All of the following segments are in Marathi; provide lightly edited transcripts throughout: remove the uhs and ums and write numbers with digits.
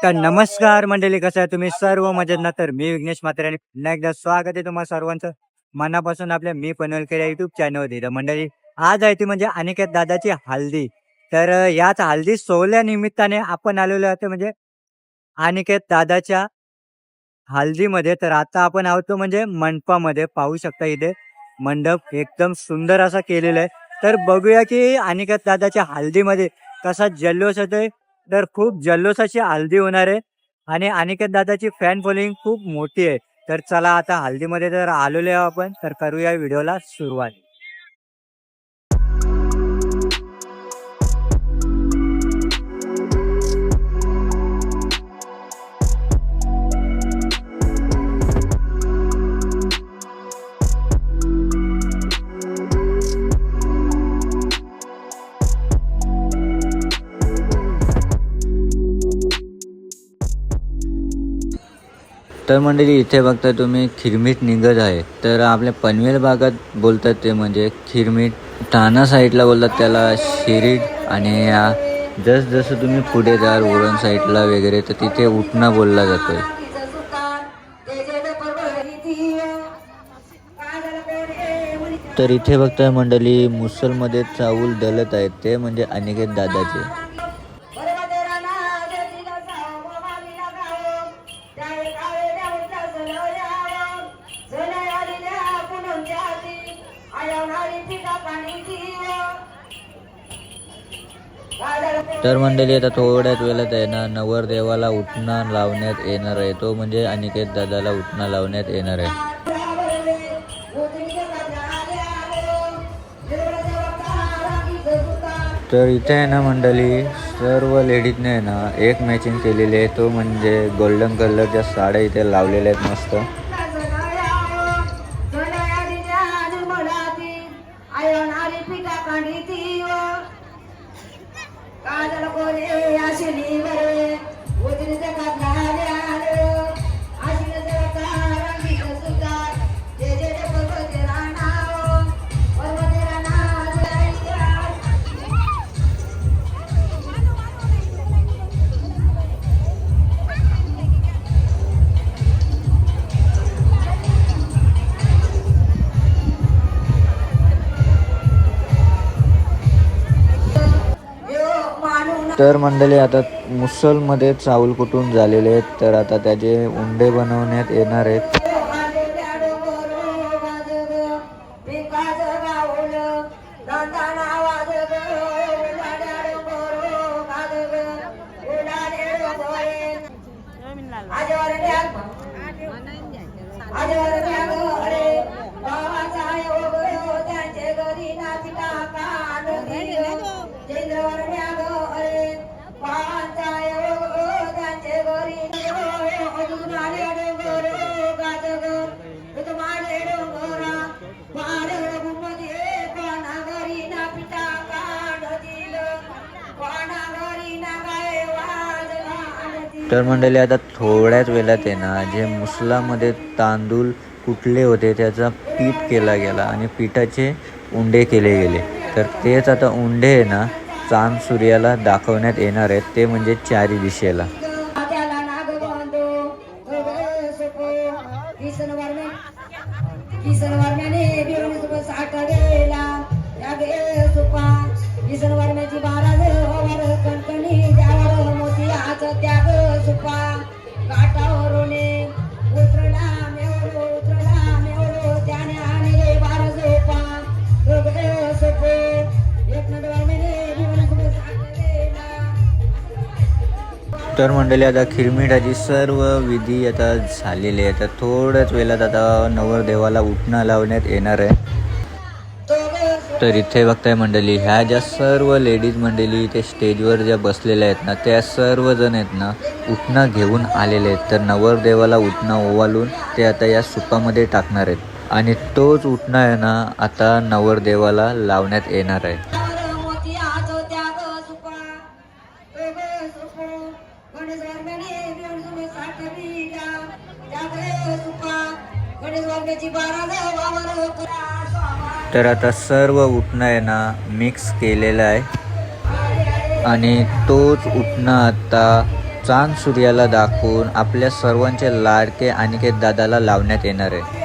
तर नमस्कार मंडळी, कसं आहे तुम्ही सर्व मजेत ना? तर मी विघ्नेश म्हात्रे आणि पुन्हा एकदा स्वागत आहे तुम्हा सर्वांचं मनापासून आपल्या मी पनवेलकर या युट्यूब चॅनलवरती. तर मंडळी, आज आहे ती म्हणजे अनिकेत दादाची हल्दी. तर याच हल्दी सोहळ्या निमित्ताने आपण आलेलो आहोत म्हणजे अनिकेत दादाच्या हल्दीमध्ये. तर आता आपण आहोत म्हणजे मंडपामध्ये, पाहू शकता इथे मंडप एकदम सुंदर असा केलेला आहे. तर बघूया की अनिकेत दादाच्या हल्दीमध्ये कसा जल्लोष होतोय. तर खूप जल्लोषाची हल्दी होणार आहे आणि अनिकेत दादाची फॅन फॉलोइंग खूप मोठी आहे. तर चला आता हल्दीमध्ये तर आलेलो आहे आपण, तर करूया व्हिडिओला सुरुवात. तर मंडळी, इथे बघता तुम्ही खिरमीट निघत आहे. तर आपल्या पनवेल भागात बोलतात ते म्हणजे खिरमीट, ठाणा साईडला बोलतात त्याला शिरीड, आणि जसं तुम्ही पुढे जाल उरण साईडला वगैरे तर तिथे उटणा बोलला जातोय. तर इथे बघताय मंडळी, मुसलमध्ये चाऊल दलत आहेत ते म्हणजे अनिकेत दादाचे. तर मंडळी, आता थोड्याच वेळात आहे ना नवरदेवाला उटणा लावण्यात येणार आहे. तो म्हणजे अनिकेत दादाला उटणा लावण्यात येणार आहे. तर इथे आहे ना मंडळी, सर्व लेडीजने आहे ना एक मॅचिंग केलेली आहे. तो म्हणजे गोल्डन कलरच्या साड्या इथे लावलेल्या आहेत मस्त. तर मंडळी, आता मुसलमध्ये चावल कुटून झालेले आहेत. तर आता त्याचे उंडे बनवण्यात येणार आहेत. तर मंडळी, आता थोड्याच वेळात आहे ना जे मुसलामध्ये तांदूळ कुटले होते त्याचा पीठ केला गेला आणि पिठाचे उंडे केले गेले. तर तेच आता उंडे आहे ना चांद सूर्याला दाखवण्यात येणार आहेत, ते म्हणजे चारी दिशेला. तर मंडळी, आता खिरमिठाची सर्व विधी आता झालेली आहे. तर थोड्याच वेळात आता नवरदेवाला उटणा लावण्यात येणार आहे. तर इथे बघताय मंडळी, ह्या ज्या सर्व लेडीज मंडळी इथे स्टेजवर ज्या बसलेल्या आहेत ना त्या सर्वजण आहेत ना उटणा घेऊन आलेले आहेत. तर नवरदेवाला उटणा ओवाळून ते आता या सुपामध्ये टाकणार आहेत आणि तोच उटणा आहे ना आता नवरदेवाला लावण्यात येणार आहे. तर आता सर्व उठणं आहे ना मिक्स केलेलं आहे आणि तोच उठणं आता चांद सूर्याला दाखवून आपल्या सर्वांचे लाडके अनिकेत दादाला लावण्यात येणार आहे.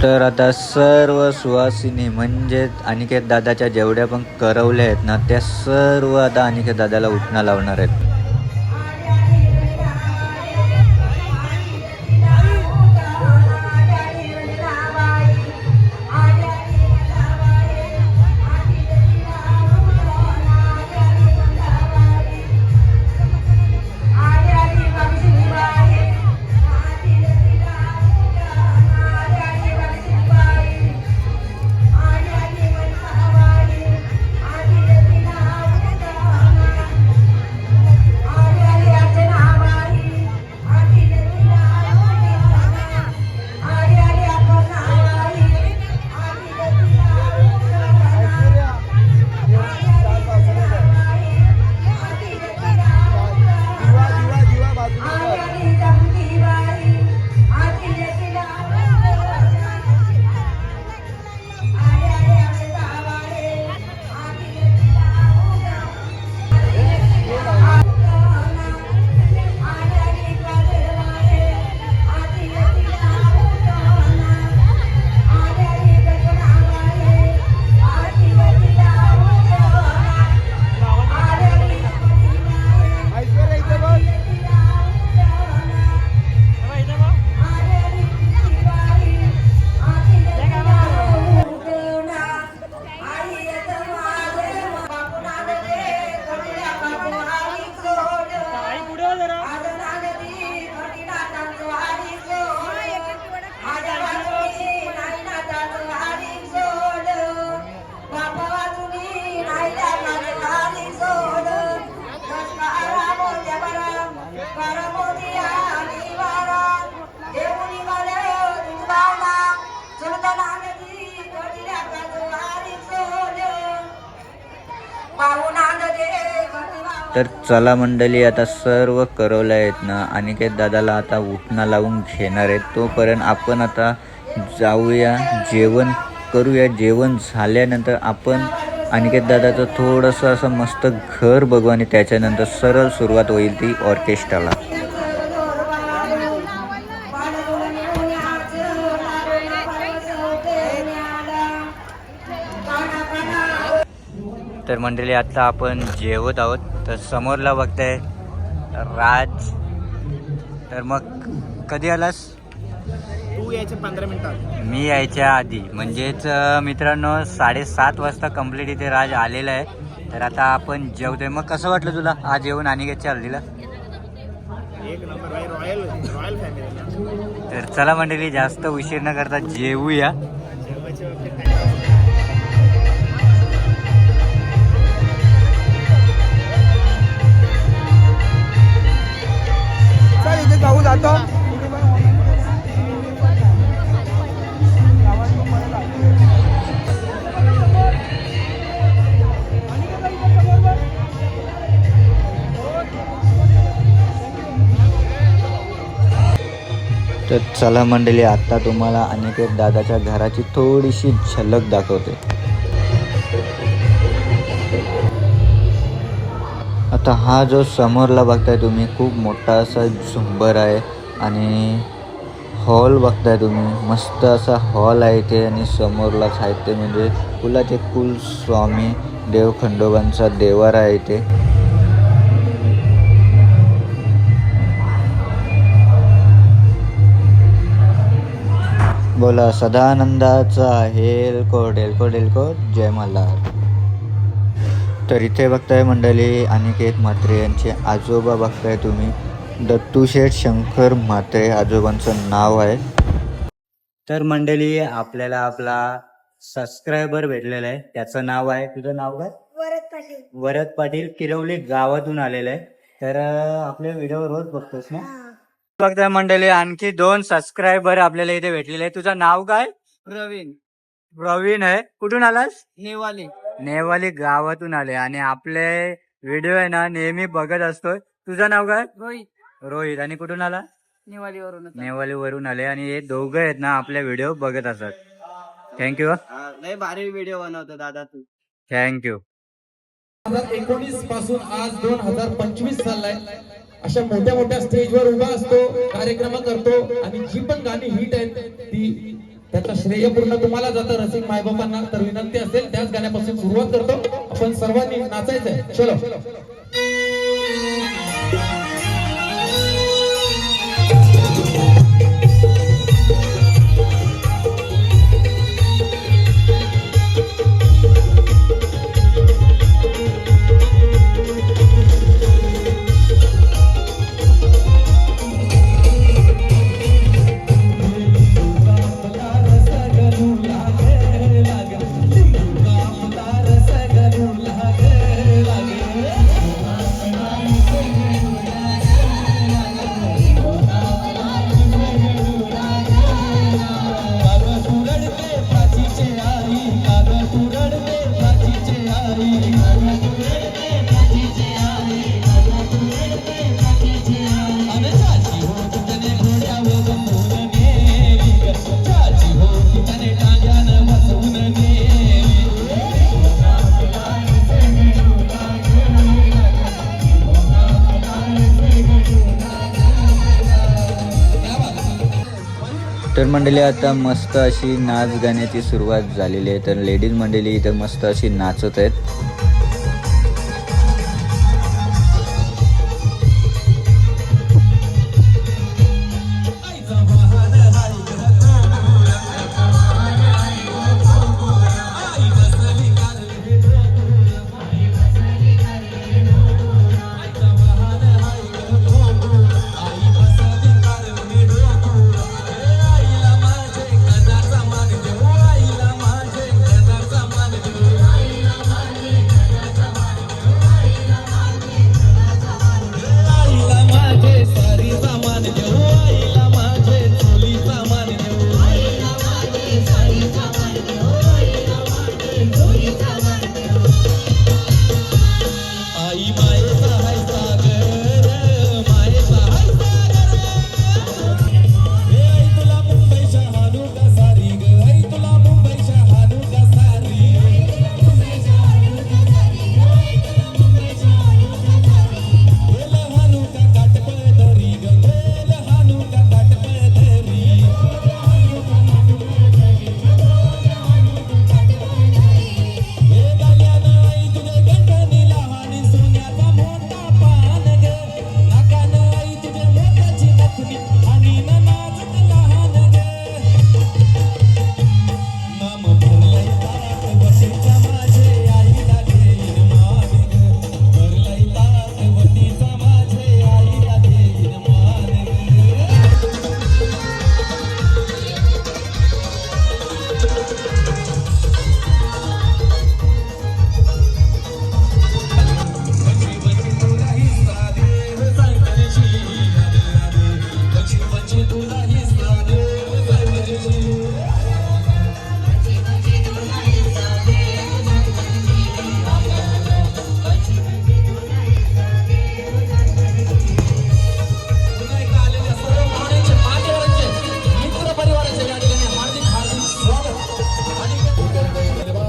तर आता सर्व सुवासिनी म्हणजेच अनिकेत दादाच्या जेवढ्या पण करवल्या आहेत ना त्या सर्व आता अनिकेत दादाला उठणं लावणार आहेत. तर चला मंडळी, आता सर्व करवलं आहेत ना अनिकेत दादाला आता उठणं लावून घेणार आहेत. तोपर्यंत आपण आता जाऊया, जेवण करूया. जेवण झाल्यानंतर आपण अनिकेत दादाचं थोडंसं असं मस्त घर बघू आणि त्याच्यानंतर सरळ सुरुवात होईल ती ऑर्केस्ट्राला. तर मंडळी आता आपण जेवत आहोत. तर समोरला बघताय राज. तर मग कधी आलास? तू यायच्या 15 मिनिटात, मी यायच्या आधी. म्हणजेच मित्रांनो 7:30 वाजता कंप्लीट इथे राज आलेला आहे. तर आता आपण जेवतोय. मग कसं वाटलं तुला आज जेवण अनिकेतच्या हल्दीला? एक नंबर भाई, रॉयल रॉयल फॅमिली. तर चला मंडळी, जास्त उशीर न करता जेवूया. इथे जाऊ जातो. तर चला मंडळी, आता तुम्हाला अनिकेत दादाच्या घराची थोडीशी झलक दाखवते. आता हा जो समोरला बघताय तुम्ही, खूप मोठा असा झुंबर आहे आणि हॉल बघताय तुम्ही, मस्त असा हॉल आहे इथे. आणि समोरला साहित्य म्हणजे कुलाचे कुल स्वामी देव खंडोबांचा देवारा आहे इथे. बोला सदानंदाचा हेलकोट हेलकोट हेलकोट जय मल्हार. तर इथे बघताय मंडळी अनिकेत म्हात्रे यांचे आजोबा बघताय तुम्ही, दत्तूशेठ शंकर म्हात्रे आजोबांचं नाव आहे. तर मंडळी आपल्याला आपला सबस्क्रायबर भेटलेला आहे, त्याचं नाव आहे, तुझं नाव काय? वरद पाटील किरवली गावातून आलेलं आहे. तर आपल्या व्हिडिओ रोज बघतोस ना? बघताय मंडळी आणखी 2 सबस्क्रायबर आपल्याला इथे भेटलेले आहे. तुझं नाव काय? प्रवीण आहे. कुठून आलास? नेवाली गावातून आले आणि आपले व्हिडिओ आहे ना नेहमी बघत असतोय. तुझं नाव काय? रोहित. आणि कुठून आला? नेवालीवरून आले आणि हे दोघं आहेत ना आपल्या व्हिडिओ बघत असतात. थँक्यू. लय भारी व्हिडिओ बनवतो दादा तू. थँक्यू. 2019 पासून आज 2025 चाललाय. अशा मोठ्या मोठ्या स्टेजवर उभा असतो, कार्यक्रम करतो आणि जी पण गाणी हिट आहेत ती त्याचा श्रेय पूर्ण तुम्हाला जातं रसिक मायबापांना. तर विनंती असेल त्याच गाण्यापासून सुरुवात करतो. आपण सर्वांनी नाचायचंय. चलो. तर मंडळी आता मस्त अशी नाच गाण्याची सुरुवात झालेली आहे. तर लेडीज मंडळी इथं मस्त अशी नाचत आहेत.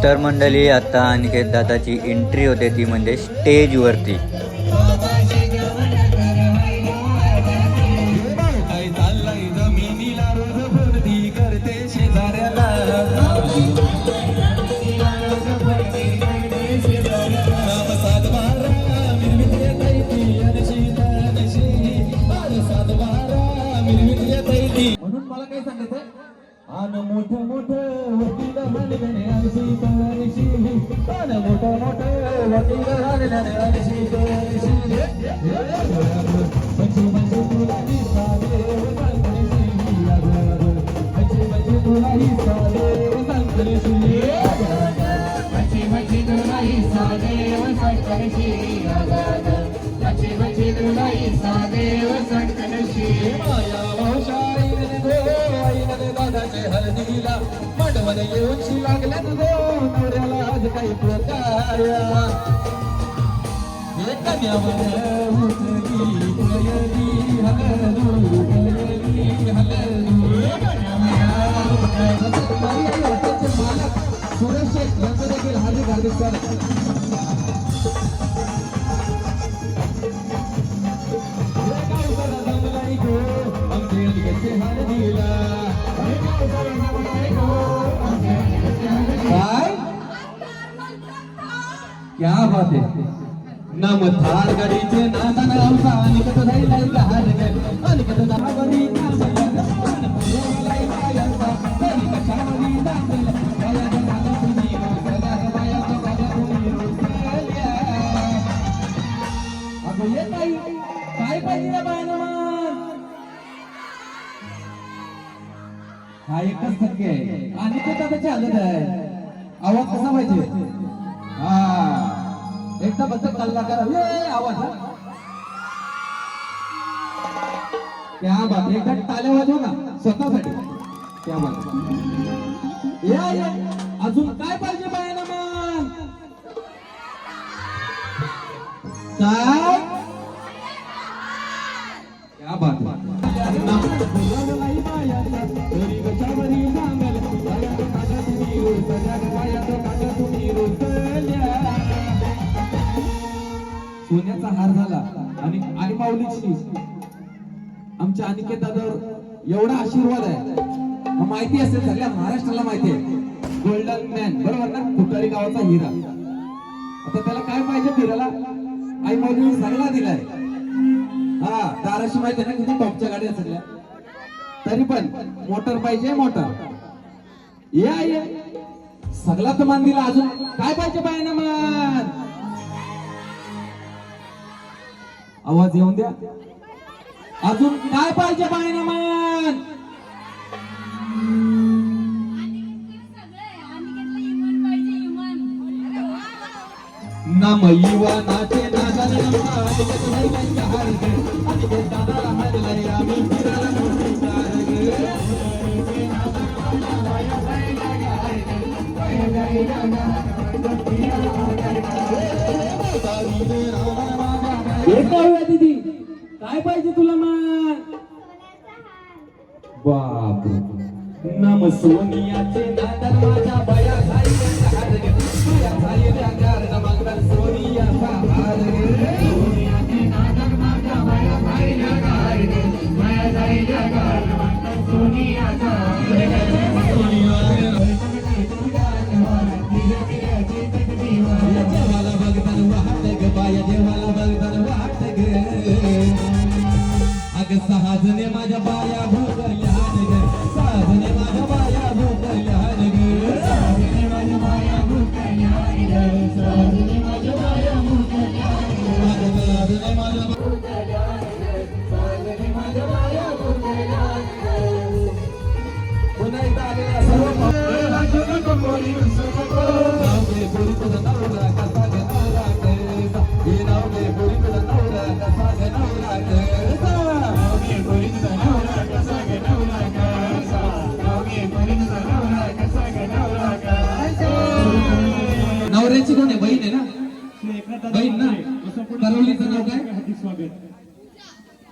तर मंडळी आता अनिकेत दादाची एंट्री होते ती म्हणजे स्टेजवरती. म्हणून मला काय सांगायचं, आणि मोठं मोठं वकील झालेल्याने आणशी तळशी आणि मोठं मोठं वकील झालेल्याने आणशी तळशी म्हणजे तुला ही साधे सांगण्याची म्हणजे तुला ही साधे सांगण्याची तुला ही साधे सांगण्याची तुला ही साधे सांगण्याची माया भाऊशाईने गो आईने दादाचे हळदीला मांडवन येऊनशी लागल्या गो नवऱ्याला आज काही प्रकाया कन्यावर उठली गयली हलू गयली हलू मालक सुरेश शेख यांचं देखील हार्दिक हार्दिक स्वागत क्या बात है नम थार गडीचे नाना नावसा अनिकत राहिला लहान गे अनिकत दावरी नामला लाई मायांचा तरी कशावरी दाखल माया दादा तुम्ही सदा माया दादा तुम्ही रोसल्या अगं ये काय पाहिजे ना बायना मग हा एकच सत्य आहे अनिकत दादाची हालत आहे आवाज कसा पाहिजे हा एकदा बद्दल कल्ला करा ये आवाज क्या बात एकदा टाळ्या वाजव ना स्वतःसाठी क्या बात या अजून काय पाहिजे बायना मग काय क्या बात सोन्याचा हार झाला आणि आई माऊलीची आमच्या अनिकेत दादावर एवढा आशीर्वाद आहे माहिती असेल सगळ्या महाराष्ट्राला माहिती आहे गोल्डन मॅन बरोबर ना कुटारी गावाचा हिरा आता त्याला काय पाहिजे फिरायला आई माऊलीने सगळा दिलाय हा दाराशी माहिती आहे ना किती टॉपच्या गाड्या सगळ्या तरी पण मोटर पाहिजे मोटर ये सगळा तर मान दिला अजून काय पाहिजे पाहिजे ना मान आवाज येऊन द्या अजून काय पाहिजे पाहिजे ना मान नम युवनाचे नादान दीदी काय पाहिजे तुला मान बाप नम सोनियाचे नादान माझ्या बया खाई सोनियाचा हार देवाला बघताना वाहत ग बाया देवाला बघताना वाहत ग अग सहाजने माझ्या बाया भोगल्या ग सहाजने माझ्या बाया भोगल्या ग सहाजने माझ्या बाया भोगल्या सहाजने माझ्या बाया भोगल्या सहाजने माझ्या सहाजने माझ्या बाया भोगल्या पुन्हा एकदा आलेल्या सर्व नवऱ्याची कोण आहे बहीण आहे ना बहीण ना करवलीचं नाव काय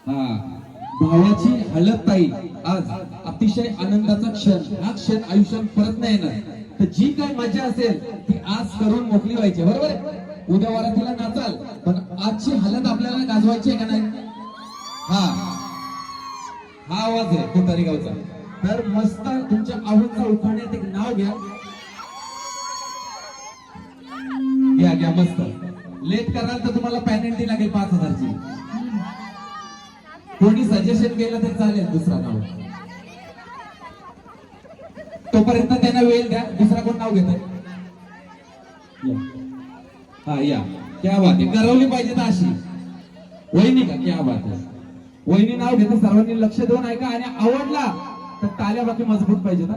हा भावाची हळद ताई आज अतिशय आनंदाचा क्षण हा क्षण आयुष्यात परत नाही येणार तर जी काय मजा असेल ती आज करून मोकळी व्हायची बरोबर आहे उद्या वरातीला नाचाल पण आजची हलत आपल्याला गाजवायची आहे का नाही हा आवाज आहे कोतारी गावचा तर मस्त तुमच्या आवडीचा उखाण्यात एक नाव घ्या मस्त लेट कराल तर तुम्हाला पेनल्टी लागेल 5,000ची कोणी सजेशन केलं तर चालेल दुसरा नाव तोपर्यंत त्यांना वेळ द्या. दुसरा कोण नाव घेत? हा या, क्या बात आहे. करवली पाहिजे ना अशी. वहिनी का? क्या बात आहे. वहिनी नाव घेते. सर्वांनी लक्ष देऊन ऐका आणि आवडला तर टाळ्या बाकी मजबूत पाहिजे ना.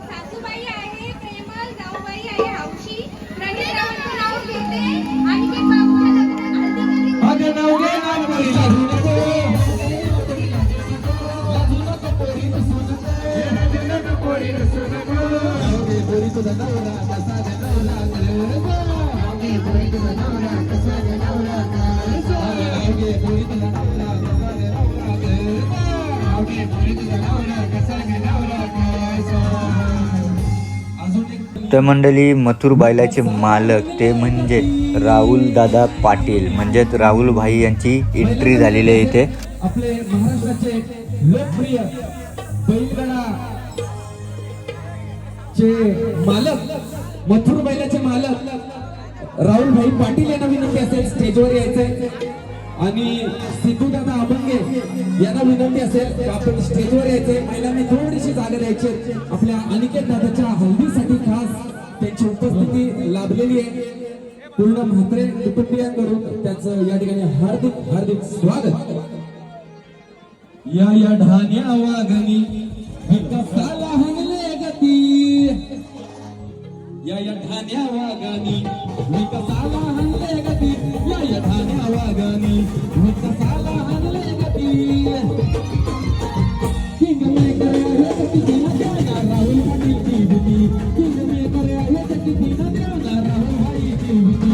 सासूबाई आहे, प्रेमल, जाऊबाई आहे, हौशी, प्रणिताचं नाव घेते आणि ते बाबूच्या लग्नात हळदी झाली. अगं नाव घे, नाव घे, लाजू नको. लाजू नको पोरी, हसू नको. लाजू नको पोरी, हसू नको. नाव घे पोरी, तुझा नवरा कसा नवरा करेल गं. नाव घे पोरी, तुझा नवरा कसा नवरा करेल गं. नाव घे पोरी, तुझा नवरा कसा नवरा करेल गं. नाव घे पोरी, तुझा नवरा कसा नवरा करेल गं. अजून एक तर मंडळी मथुर बैलाचे मालक ते म्हणजे राहुल दादा पाटील म्हणजेच राहुल भाई यांची एंट्री झालेली आहे इथे. आपले महाराष्ट्राचे लोकप्रिय बैलगाडा चे मालक, मथुर बैलाचे मालक राहुल भाई पाटील यांना विनंती असेल स्टेजवर यायचंय. आणि सिद्धू दादा अभंगे यांना विनंती असेल की आपण स्टेजवर यायचंय. महिलांनी थोडीशी जागा द्यायची. आपल्या अनिकेत दादाच्या हल्दीसाठी खास त्यांची उपस्थिती लाभलेली आहे. पूर्ण म्हात्रे कुटुंबियांकडून त्याचं या ठिकाणी हार्दिक हार्दिक स्वागत. या ढाण्या वागणी विकासाला हनले गती. या ढाण्या वागणी विकासाला हनले गती. या ढाण्या वागणी विकासाला हनले गती. किंग मेकर हे किती न देणार राहुल पाटील की भीती. किंग मेकर हे किती न देणार राहुल भाई की भीती.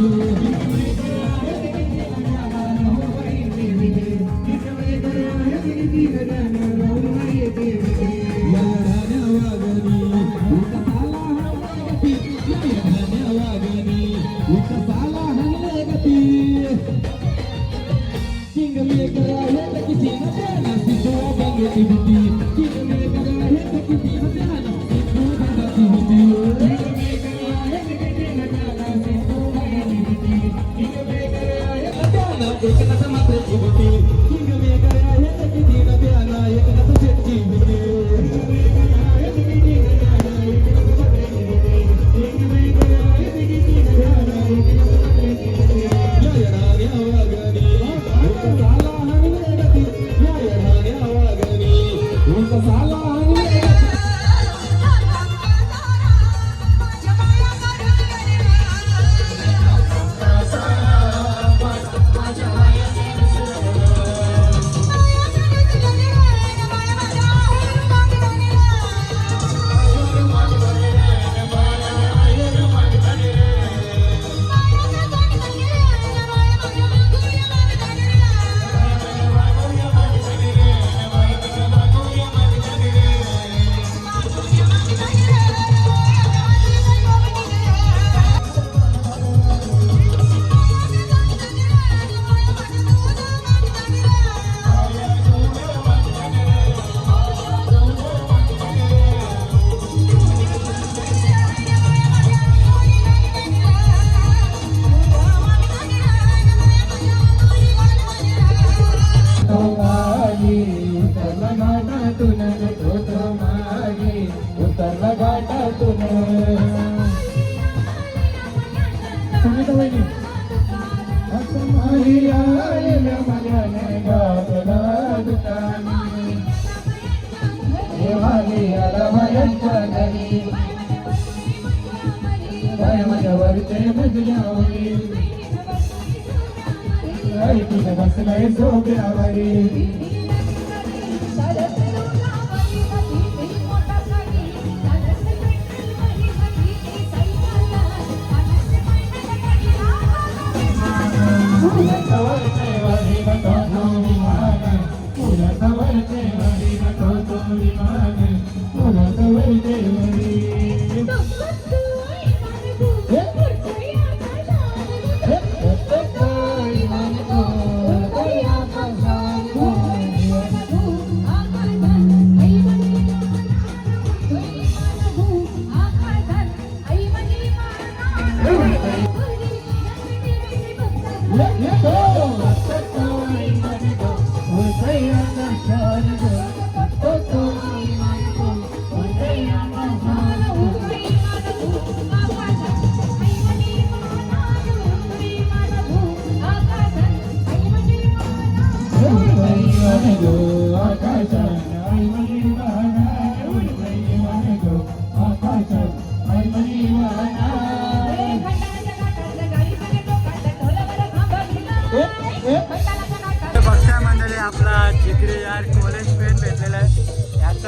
Let's go!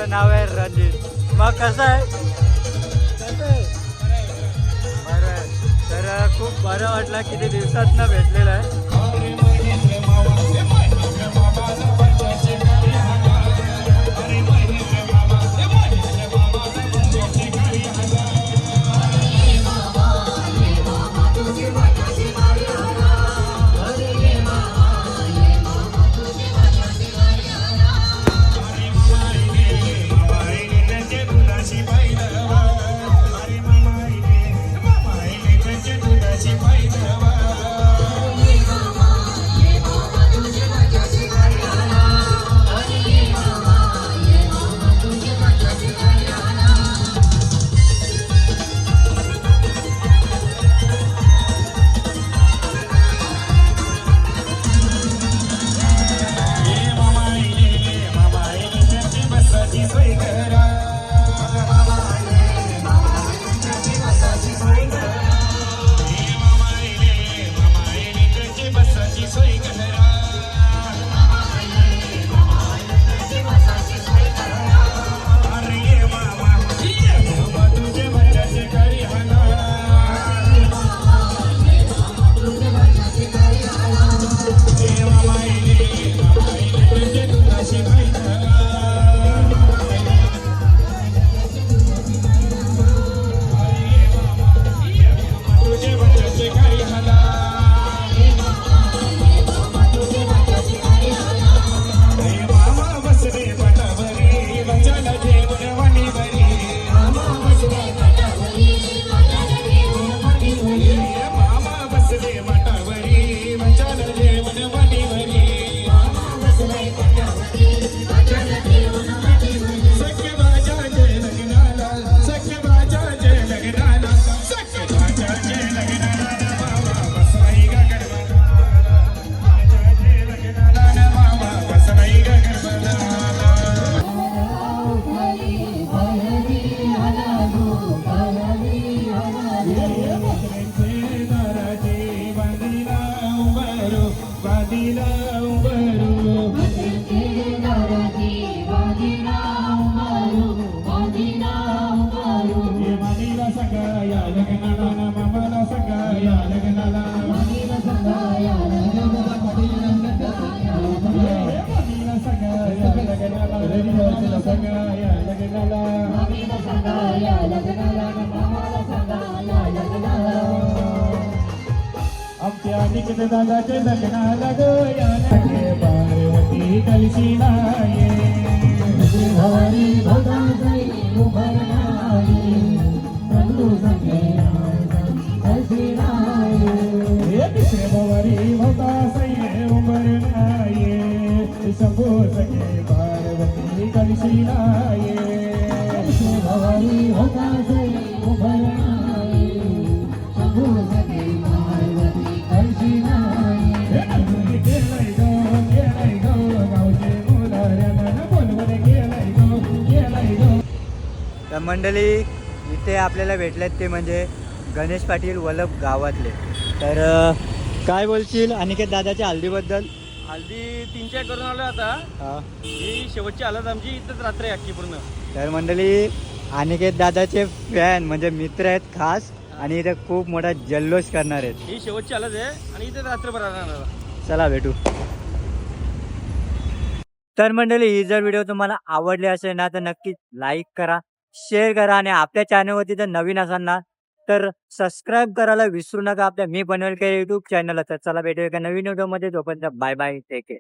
याचं नाव आहे रणजित. मग कसं आहे? बरं आहे. तर खूप बरं वाटलं, किती दिवसातनं भेटलेलं आहे. आमच्या निकट दादाचे लग्नाला गोयाला पार्वती कलशीला ये हरी भगाई उभरणारी रंगू सखे तिसरे भवारी भोगा सये उभरणाये शंभू सखे पार्वती कलशीला ये भवारी भोगा सये उभरणाये शंभू सखे पार्वती कलशीला तर मंडळी इथे आपल्याला भेटलेत ते म्हणजे गणेश पाटील वलभ गावातले. तर काय बोलशील अनिकेत दादाच्या हल्दीबद्दल? हल्दी 3-4 करून आलो आता. हा. ही शेवटची हलद आमची इथंच रात्र आहे अख्खी पूर्ण. तर मंडळी अनिकेत दादाचे फॅन म्हणजे मित्र आहेत खास, आणि इथे खूप मोठा जल्लोष करणार आहेत. ही शेवटची हलद आहे आणि इथेच रात्रभर राहणार. चला भेटू. तर मंडळी ही जर व्हिडिओ तुम्हाला आवडली असेल ना तर नक्कीच लाईक करा, शेअर करा, आणि आपल्या चॅनलवरती जर नवीन असाल ना तर सबस्क्राईब करायला विसरू नका आपल्या मी बनवेल युट्यूब चॅनलला. तर चला भेटूया एका नवीन व्हिडिओमध्ये. तोपर्यंत बाय बाय, टेक केअर.